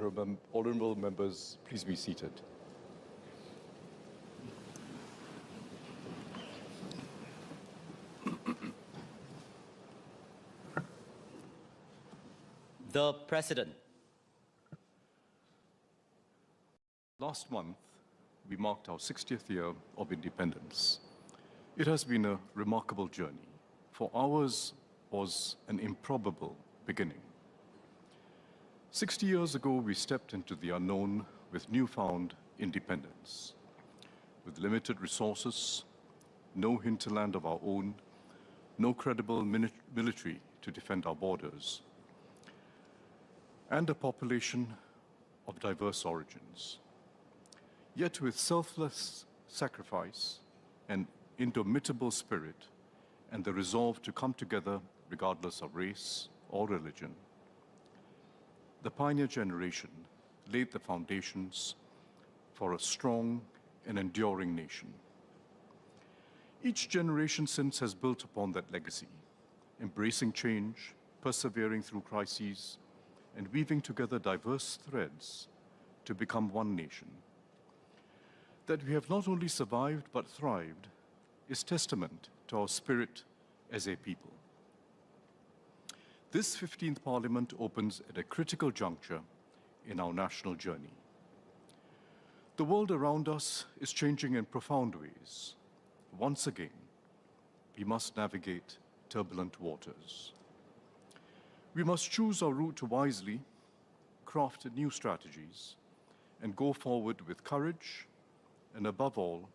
Honorable members, please be seated. The President. Last month, we marked our 60th year of independence. It has been a remarkable journey, for ours was an improbable beginning. 60 years ago, we stepped into the unknown with newfound independence. With limited resources, no hinterland of our own, no credible military to defend our borders, and a population of diverse origins. Yet with selfless sacrifice and indomitable spirit and the resolve to come together regardless of race or religion, the pioneer generation laid the foundations for a strong and enduring nation. Each generation since has built upon that legacy, embracing change, persevering through crises, and weaving together diverse threads to become one nation. That we have not only survived but thrived is testament to our spirit as a people. This 15th Parliament opens at a critical juncture in our national journey. The world around us is changing in profound ways. Once again, we must navigate turbulent waters. We must choose our route wisely, craft new strategies, and go forward with courage and, above all,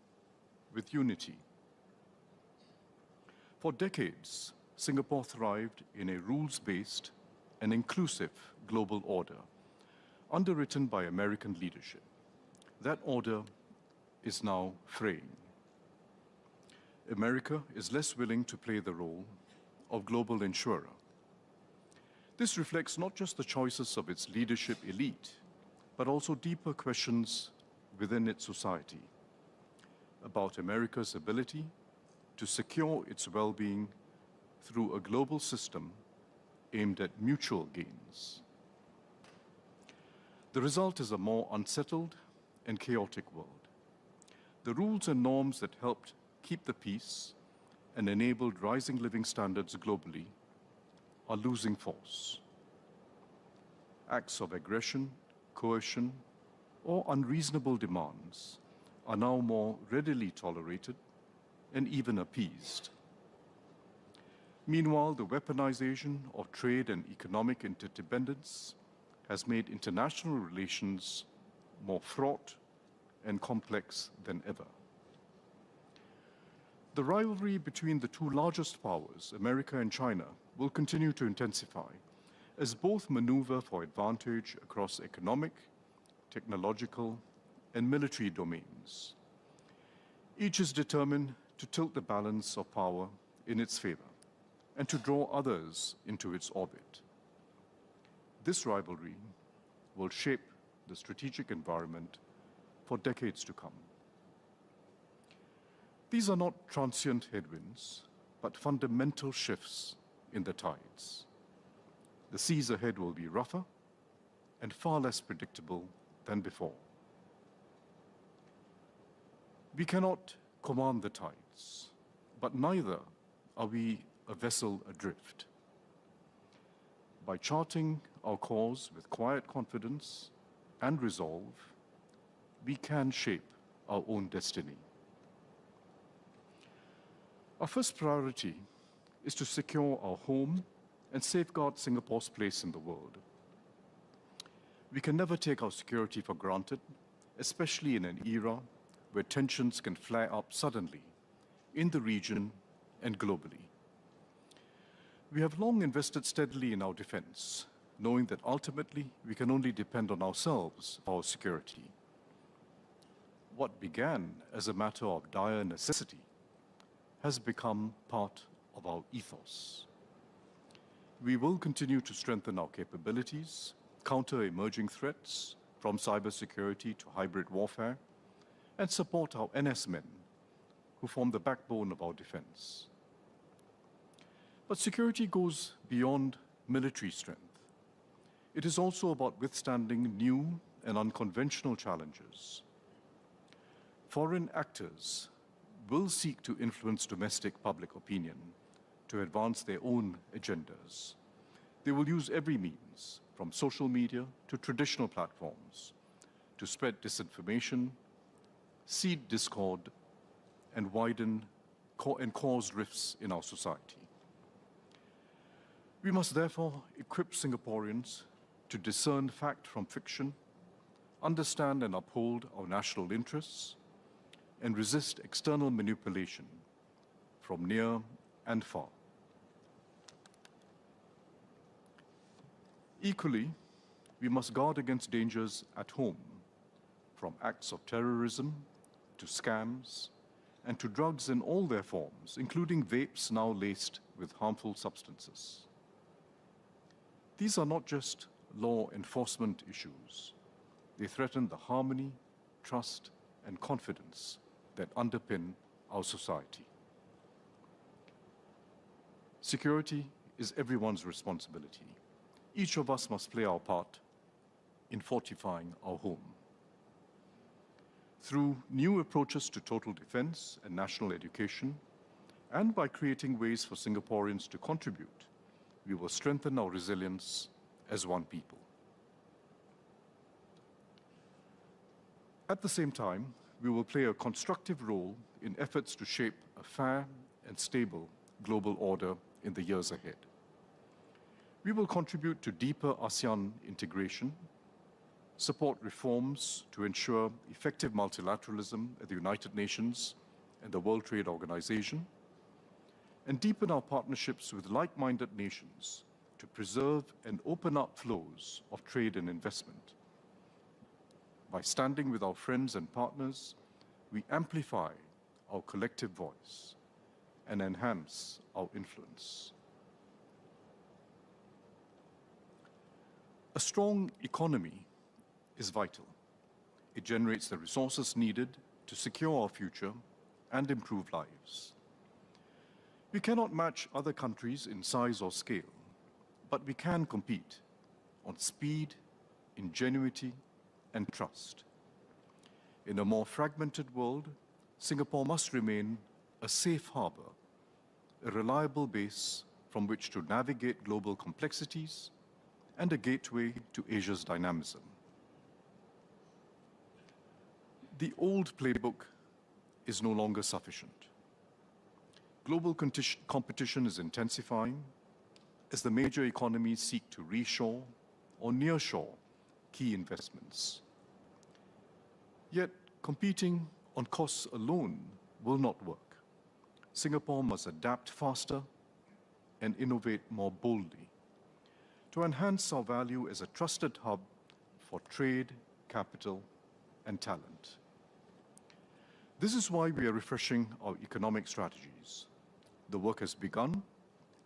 with unity. For decades, Singapore thrived in a rules-based and inclusive global order, underwritten by American leadership. That order is now fraying. America is less willing to play the role of global insurer. This reflects not just the choices of its leadership elite, but also deeper questions within its society about America's ability to secure its well-being through a global system aimed at mutual gains. The result is a more unsettled and chaotic world. The rules and norms that helped keep the peace and enabled rising living standards globally are losing force. Acts of aggression, coercion, or unreasonable demands are now more readily tolerated and even appeased. Meanwhile, the weaponization of trade and economic interdependence has made international relations more fraught and complex than ever. The rivalry between the two largest powers, America and China, will continue to intensify as both maneuver for advantage across economic, technological, and military domains. Each is determined to tilt the balance of power in its favor and to draw others into its orbit. This rivalry will shape the strategic environment for decades to come. These are not transient headwinds, but fundamental shifts in the tides. The seas ahead will be rougher and far less predictable than before. We cannot command the tides, but neither are we a vessel adrift. By charting our course with quiet confidence and resolve, we can shape our own destiny. Our first priority is to secure our home and safeguard Singapore's place in the world. We can never take our security for granted, especially in an era where tensions can flare up suddenly in the region and globally. We have long invested steadily in our defense, knowing that ultimately we can only depend on ourselves for our security. What began as a matter of dire necessity has become part of our ethos. We will continue to strengthen our capabilities, counter emerging threats from cybersecurity to hybrid warfare, and support our NS men, who form the backbone of our defense. But security goes beyond military strength. It is also about withstanding new and unconventional challenges. Foreign actors will seek to influence domestic public opinion to advance their own agendas. They will use every means, from social media to traditional platforms, to spread disinformation, seed discord, and cause rifts in our society. We must therefore equip Singaporeans to discern fact from fiction, understand and uphold our national interests, and resist external manipulation from near and far. Equally, we must guard against dangers at home, from acts of terrorism to scams and to drugs in all their forms, including vapes now laced with harmful substances. These are not just law enforcement issues. They threaten the harmony, trust, and confidence that underpin our society. Security is everyone's responsibility. Each of us must play our part in fortifying our home. Through new approaches to total defense and national education, and by creating ways for Singaporeans to contribute, we will strengthen our resilience as one people. At the same time, we will play a constructive role in efforts to shape a fair and stable global order in the years ahead. We will contribute to deeper ASEAN integration, support reforms to ensure effective multilateralism at the United Nations and the World Trade Organization, and deepen our partnerships with like-minded nations to preserve and open up flows of trade and investment. By standing with our friends and partners, we amplify our collective voice and enhance our influence. A strong economy is vital. It generates the resources needed to secure our future and improve lives. We cannot match other countries in size or scale, but we can compete on speed, ingenuity, and trust. In a more fragmented world, Singapore must remain a safe harbor, a reliable base from which to navigate global complexities, and a gateway to Asia's dynamism. The old playbook is no longer sufficient. Global competition is intensifying as the major economies seek to reshore or nearshore key investments. Yet, competing on costs alone will not work. Singapore must adapt faster and innovate more boldly to enhance our value as a trusted hub for trade, capital, and talent. This is why we are refreshing our economic strategies. The work has begun,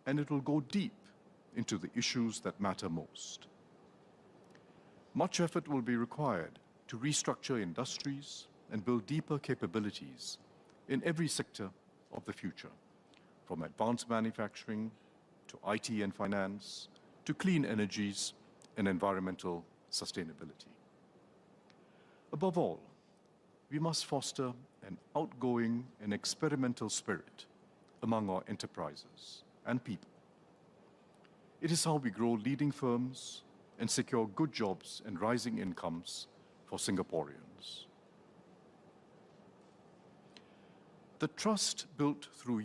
and it will go deep into the issues that matter most. Much effort will be required to restructure industries and build deeper capabilities in every sector of the future, from advanced manufacturing to IT and finance, to clean energies and environmental sustainability. Above all, we must foster an outgoing and experimental spirit among our enterprises and people. It is how we grow leading firms and secure good jobs and rising incomes for Singaporeans. The trust built through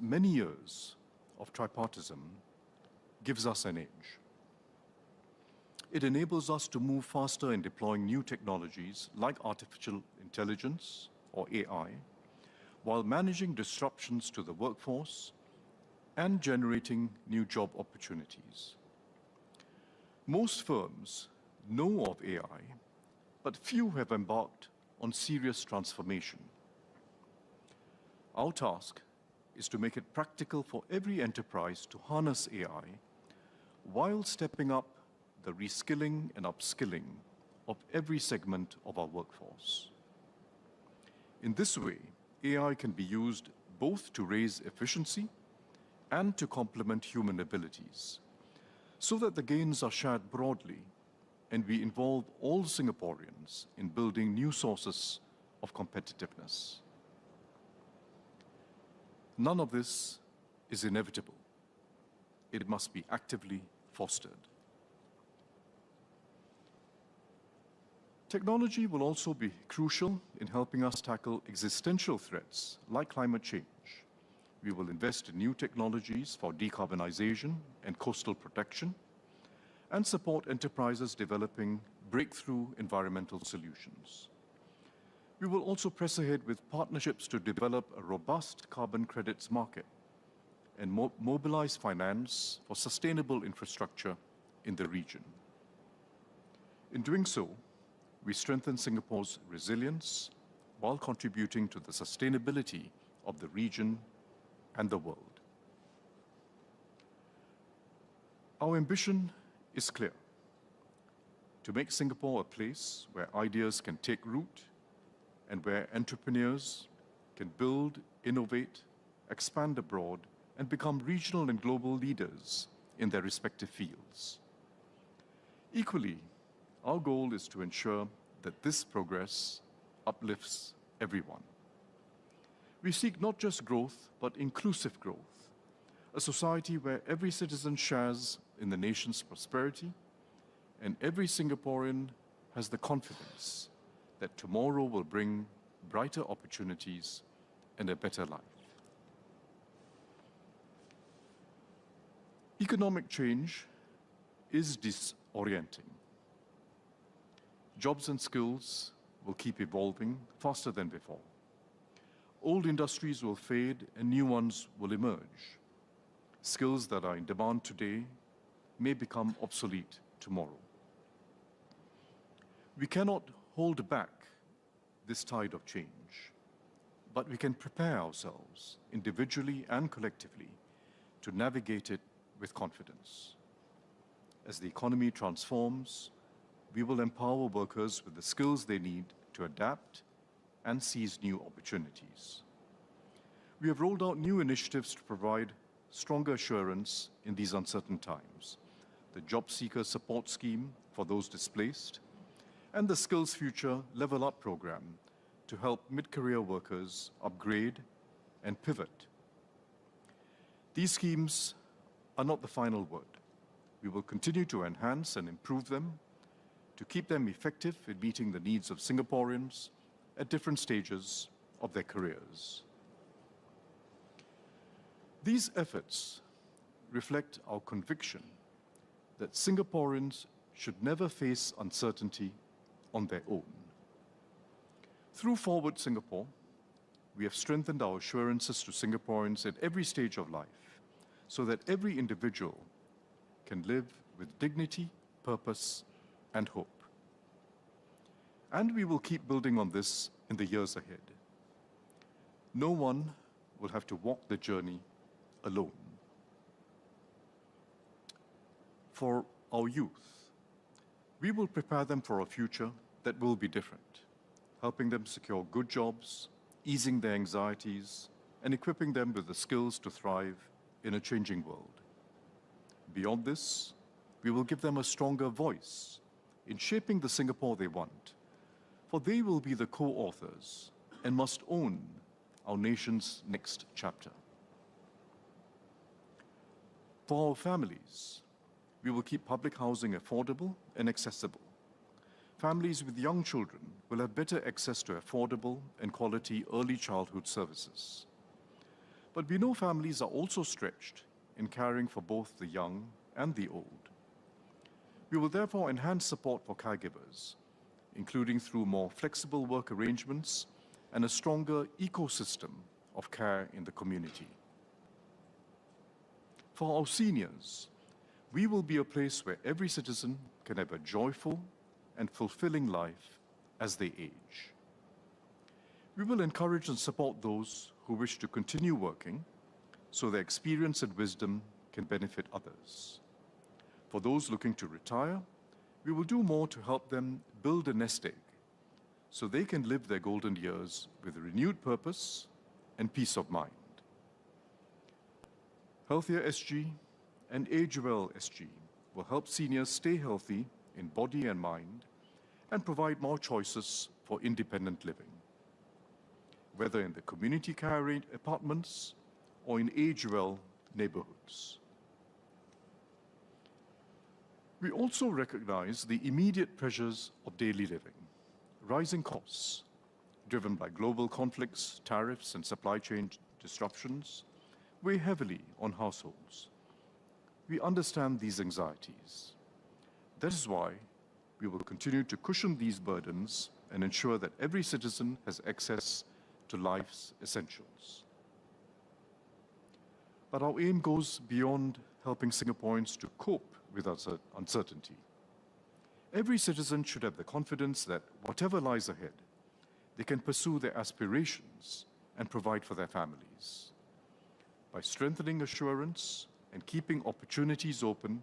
many years of tripartism gives us an edge. It enables us to move faster in deploying new technologies like artificial intelligence or AI, while managing disruptions to the workforce and generating new job opportunities. Most firms know of AI, but few have embarked on serious transformation. Our task is to make it practical for every enterprise to harness AI while stepping up the reskilling and upskilling of every segment of our workforce. In this way, AI can be used both to raise efficiency and to complement human abilities, so that the gains are shared broadly and we involve all Singaporeans in building new sources of competitiveness. None of this is inevitable. It must be actively fostered. Technology will also be crucial in helping us tackle existential threats like climate change. We will invest in new technologies for decarbonization and coastal protection, and support enterprises developing breakthrough environmental solutions. We will also press ahead with partnerships to develop a robust carbon credits market and mobilize finance for sustainable infrastructure in the region. In doing so, we strengthen Singapore's resilience while contributing to the sustainability of the region and the world. Our ambition is clear: to make Singapore a place where ideas can take root and where entrepreneurs can build, innovate, expand abroad, and become regional and global leaders in their respective fields. Equally, our goal is to ensure that this progress uplifts everyone. We seek not just growth, but inclusive growth, a society where every citizen shares in the nation's prosperity and every Singaporean has the confidence that tomorrow will bring brighter opportunities and a better life. Economic change is disorienting. Jobs and skills will keep evolving faster than before. Old industries will fade and new ones will emerge. Skills that are in demand today may become obsolete tomorrow. We cannot hold back this tide of change, but we can prepare ourselves individually and collectively to navigate it with confidence. As the economy transforms, we will empower workers with the skills they need to adapt and seize new opportunities. We have rolled out new initiatives to provide stronger assurance in these uncertain times: the Job Seeker Support Scheme for those displaced, and the Skills Future Level Up program to help mid-career workers upgrade and pivot. These schemes are not the final word. We will continue to enhance and improve them to keep them effective in meeting the needs of Singaporeans at different stages of their careers. These efforts reflect our conviction that Singaporeans should never face uncertainty on their own. Through Forward Singapore, we have strengthened our assurances to Singaporeans at every stage of life so that every individual can live with dignity, purpose, and hope. And we will keep building on this in the years ahead. No one will have to walk the journey alone. For our youth, we will prepare them for a future that will be different, helping them secure good jobs, easing their anxieties, and equipping them with the skills to thrive in a changing world. Beyond this, we will give them a stronger voice in shaping the Singapore they want, for they will be the co-authors and must own our nation's next chapter. For our families, we will keep public housing affordable and accessible. Families with young children will have better access to affordable and quality early childhood services. But we know families are also stretched in caring for both the young and the old. We will therefore enhance support for caregivers, including through more flexible work arrangements and a stronger ecosystem of care in the community. For our seniors, we will be a place where every citizen can have a joyful and fulfilling life as they age. We will encourage and support those who wish to continue working so their experience and wisdom can benefit others. For those looking to retire, we will do more to help them build a nest egg so they can live their golden years with renewed purpose and peace of mind. Healthier SG and Age Well SG will help seniors stay healthy in body and mind and provide more choices for independent living, whether in the community care apartments or in age-well neighborhoods. We also recognize the immediate pressures of daily living. Rising costs, driven by global conflicts, tariffs, and supply chain disruptions, weigh heavily on households. We understand these anxieties. That is why we will continue to cushion these burdens and ensure that every citizen has access to life's essentials. But our aim goes beyond helping Singaporeans to cope with uncertainty. Every citizen should have the confidence that whatever lies ahead, they can pursue their aspirations and provide for their families. By strengthening assurance and keeping opportunities open,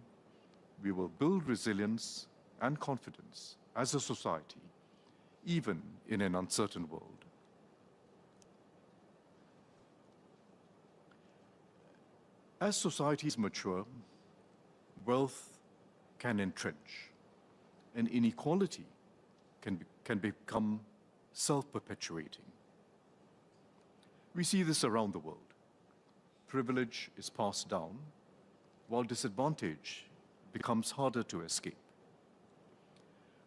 we will build resilience and confidence as a society, even in an uncertain world. As societies mature, wealth can entrench, and inequality can become self-perpetuating. We see this around the world. Privilege is passed down, while disadvantage becomes harder to escape.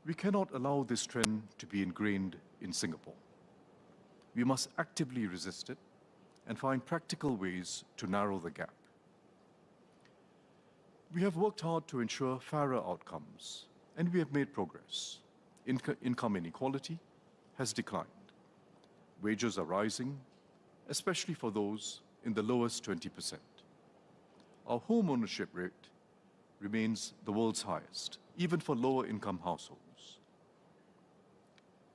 We cannot allow this trend to be ingrained in Singapore. We must actively resist it and find practical ways to narrow the gap. We have worked hard to ensure fairer outcomes, and we have made progress. Income inequality has declined. Wages are rising, especially for those in the lowest 20%. Our home ownership rate remains the world's highest, even for lower income households.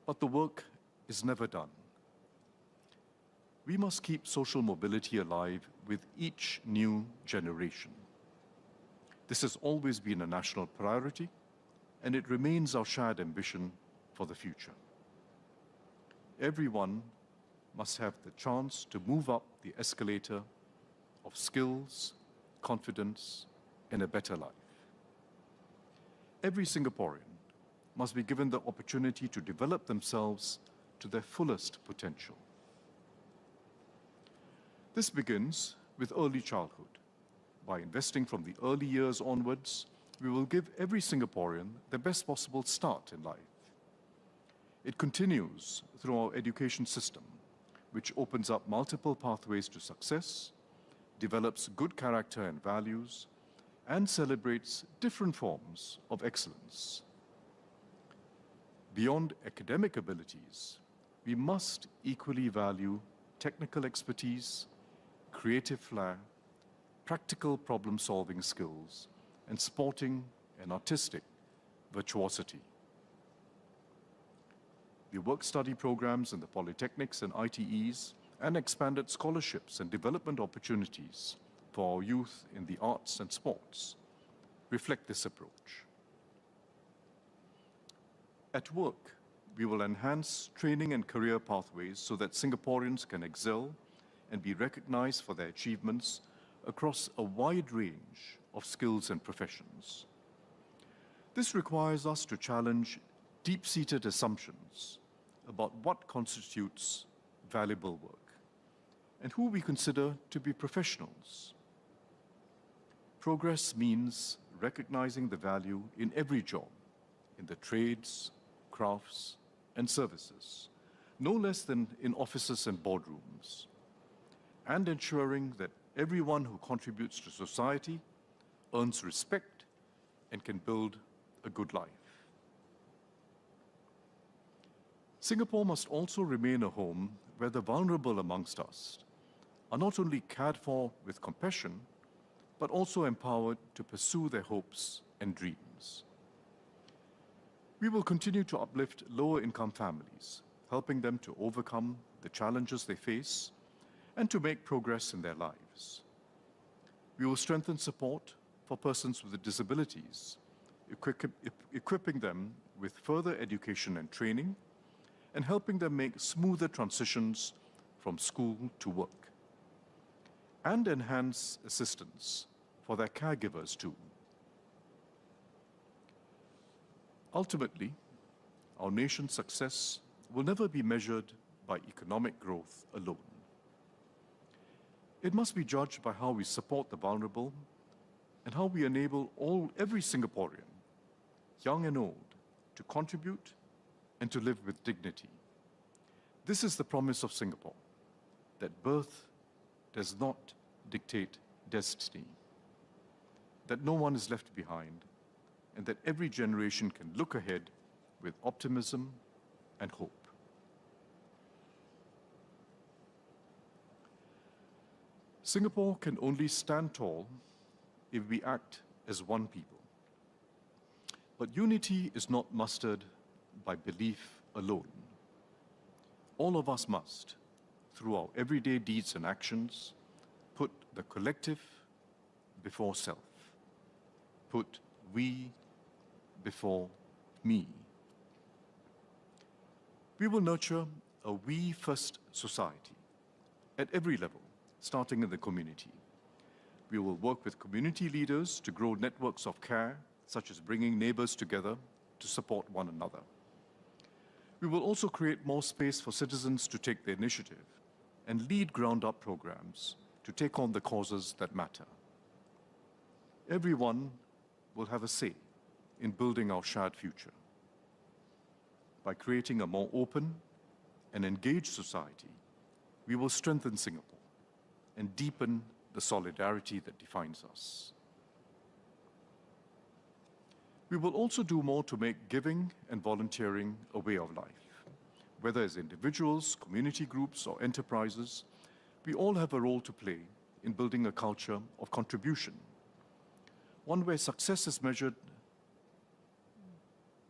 But the work is never done. We must keep social mobility alive with each new generation. This has always been a national priority, and it remains our shared ambition for the future. Everyone must have the chance to move up the escalator of skills, confidence, and a better life. Every Singaporean must be given the opportunity to develop themselves to their fullest potential. This begins with early childhood. By investing from the early years onwards, we will give every Singaporean the best possible start in life. It continues through our education system, which opens up multiple pathways to success, develops good character and values, and celebrates different forms of excellence. Beyond academic abilities, we must equally value technical expertise, creative flair, practical problem-solving skills, and sporting and artistic virtuosity. The work-study programs in the polytechnics and ITEs and expanded scholarships and development opportunities for our youth in the arts and sports reflect this approach. At work, we will enhance training and career pathways so that Singaporeans can excel and be recognized for their achievements across a wide range of skills and professions. This requires us to challenge deep-seated assumptions about what constitutes valuable work and who we consider to be professionals. Progress means recognizing the value in every job, in the trades, crafts, and services, no less than in offices and boardrooms, and ensuring that everyone who contributes to society earns respect and can build a good life. Singapore must also remain a home where the vulnerable amongst us are not only cared for with compassion, but also empowered to pursue their hopes and dreams. We will continue to uplift lower-income families, helping them to overcome the challenges they face and to make progress in their lives. We will strengthen support for persons with disabilities, equipping them with further education and training, and helping them make smoother transitions from school to work, and enhance assistance for their caregivers too. Ultimately, our nation's success will never be measured by economic growth alone. It must be judged by how we support the vulnerable and how we enable every Singaporean, young and old, to contribute and to live with dignity. This is the promise of Singapore, that birth does not dictate destiny, that no one is left behind, and that every generation can look ahead with optimism and hope. Singapore can only stand tall if we act as one people. But unity is not mustered by belief alone. All of us must, through our everyday deeds and actions, put the collective before self. Put we before me. We will nurture a we-first society at every level, starting in the community. We will work with community leaders to grow networks of care, such as bringing neighbors together to support one another. We will also create more space for citizens to take the initiative and lead ground-up programs to take on the causes that matter. Everyone will have a say in building our shared future. By creating a more open and engaged society, we will strengthen Singapore and deepen the solidarity that defines us. We will also do more to make giving and volunteering a way of life. Whether as individuals, community groups, or enterprises, we all have a role to play in building a culture of contribution, one where success is measured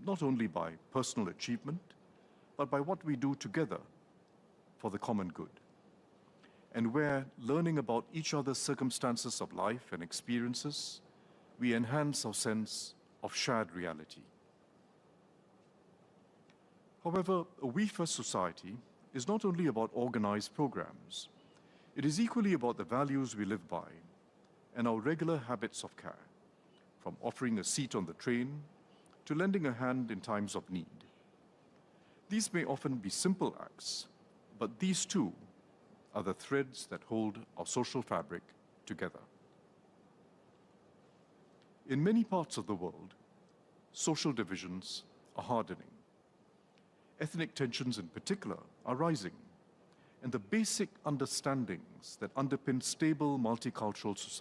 not only by personal achievement, but by what we do together for the common good, and where, learning about each other's circumstances of life and experiences, we enhance our sense of shared reality. However, a we-first society is not only about organized programs. It is equally about the values we live by and our regular habits of care, from offering a seat on the train to lending a hand in times of need. These may often be simple acts, but these too are the threads that hold our social fabric together. In many parts of the world, social divisions are hardening. Ethnic tensions in particular are rising, and the basic understandings that underpin stable multicultural societies